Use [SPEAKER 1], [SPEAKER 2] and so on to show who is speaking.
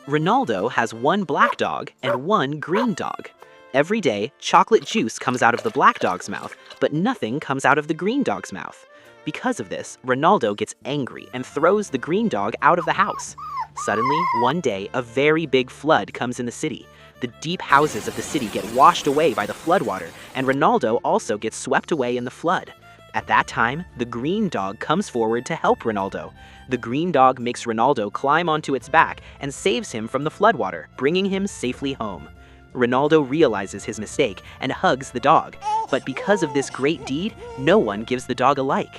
[SPEAKER 1] Ronaldo has one black dog and one green dog. Every day, chocolate juice comes out of the black dog's mouth, but nothing comes out of the green dog's mouth. Because of this, Ronaldo gets angry and throws the green dog out of the house. Suddenly, one day, a very big flood comes in the city. The deep houses of the city get washed away by the floodwater, and Ronaldo also gets swept away in the flood. At that time, the green dog comes forward to help Ronaldo. The green dog makes Ronaldo climb onto its back and saves him from the floodwater, bringing him safely home. Ronaldo realizes his mistake and hugs the dog, but because of this great deed, no one gives the dog a like.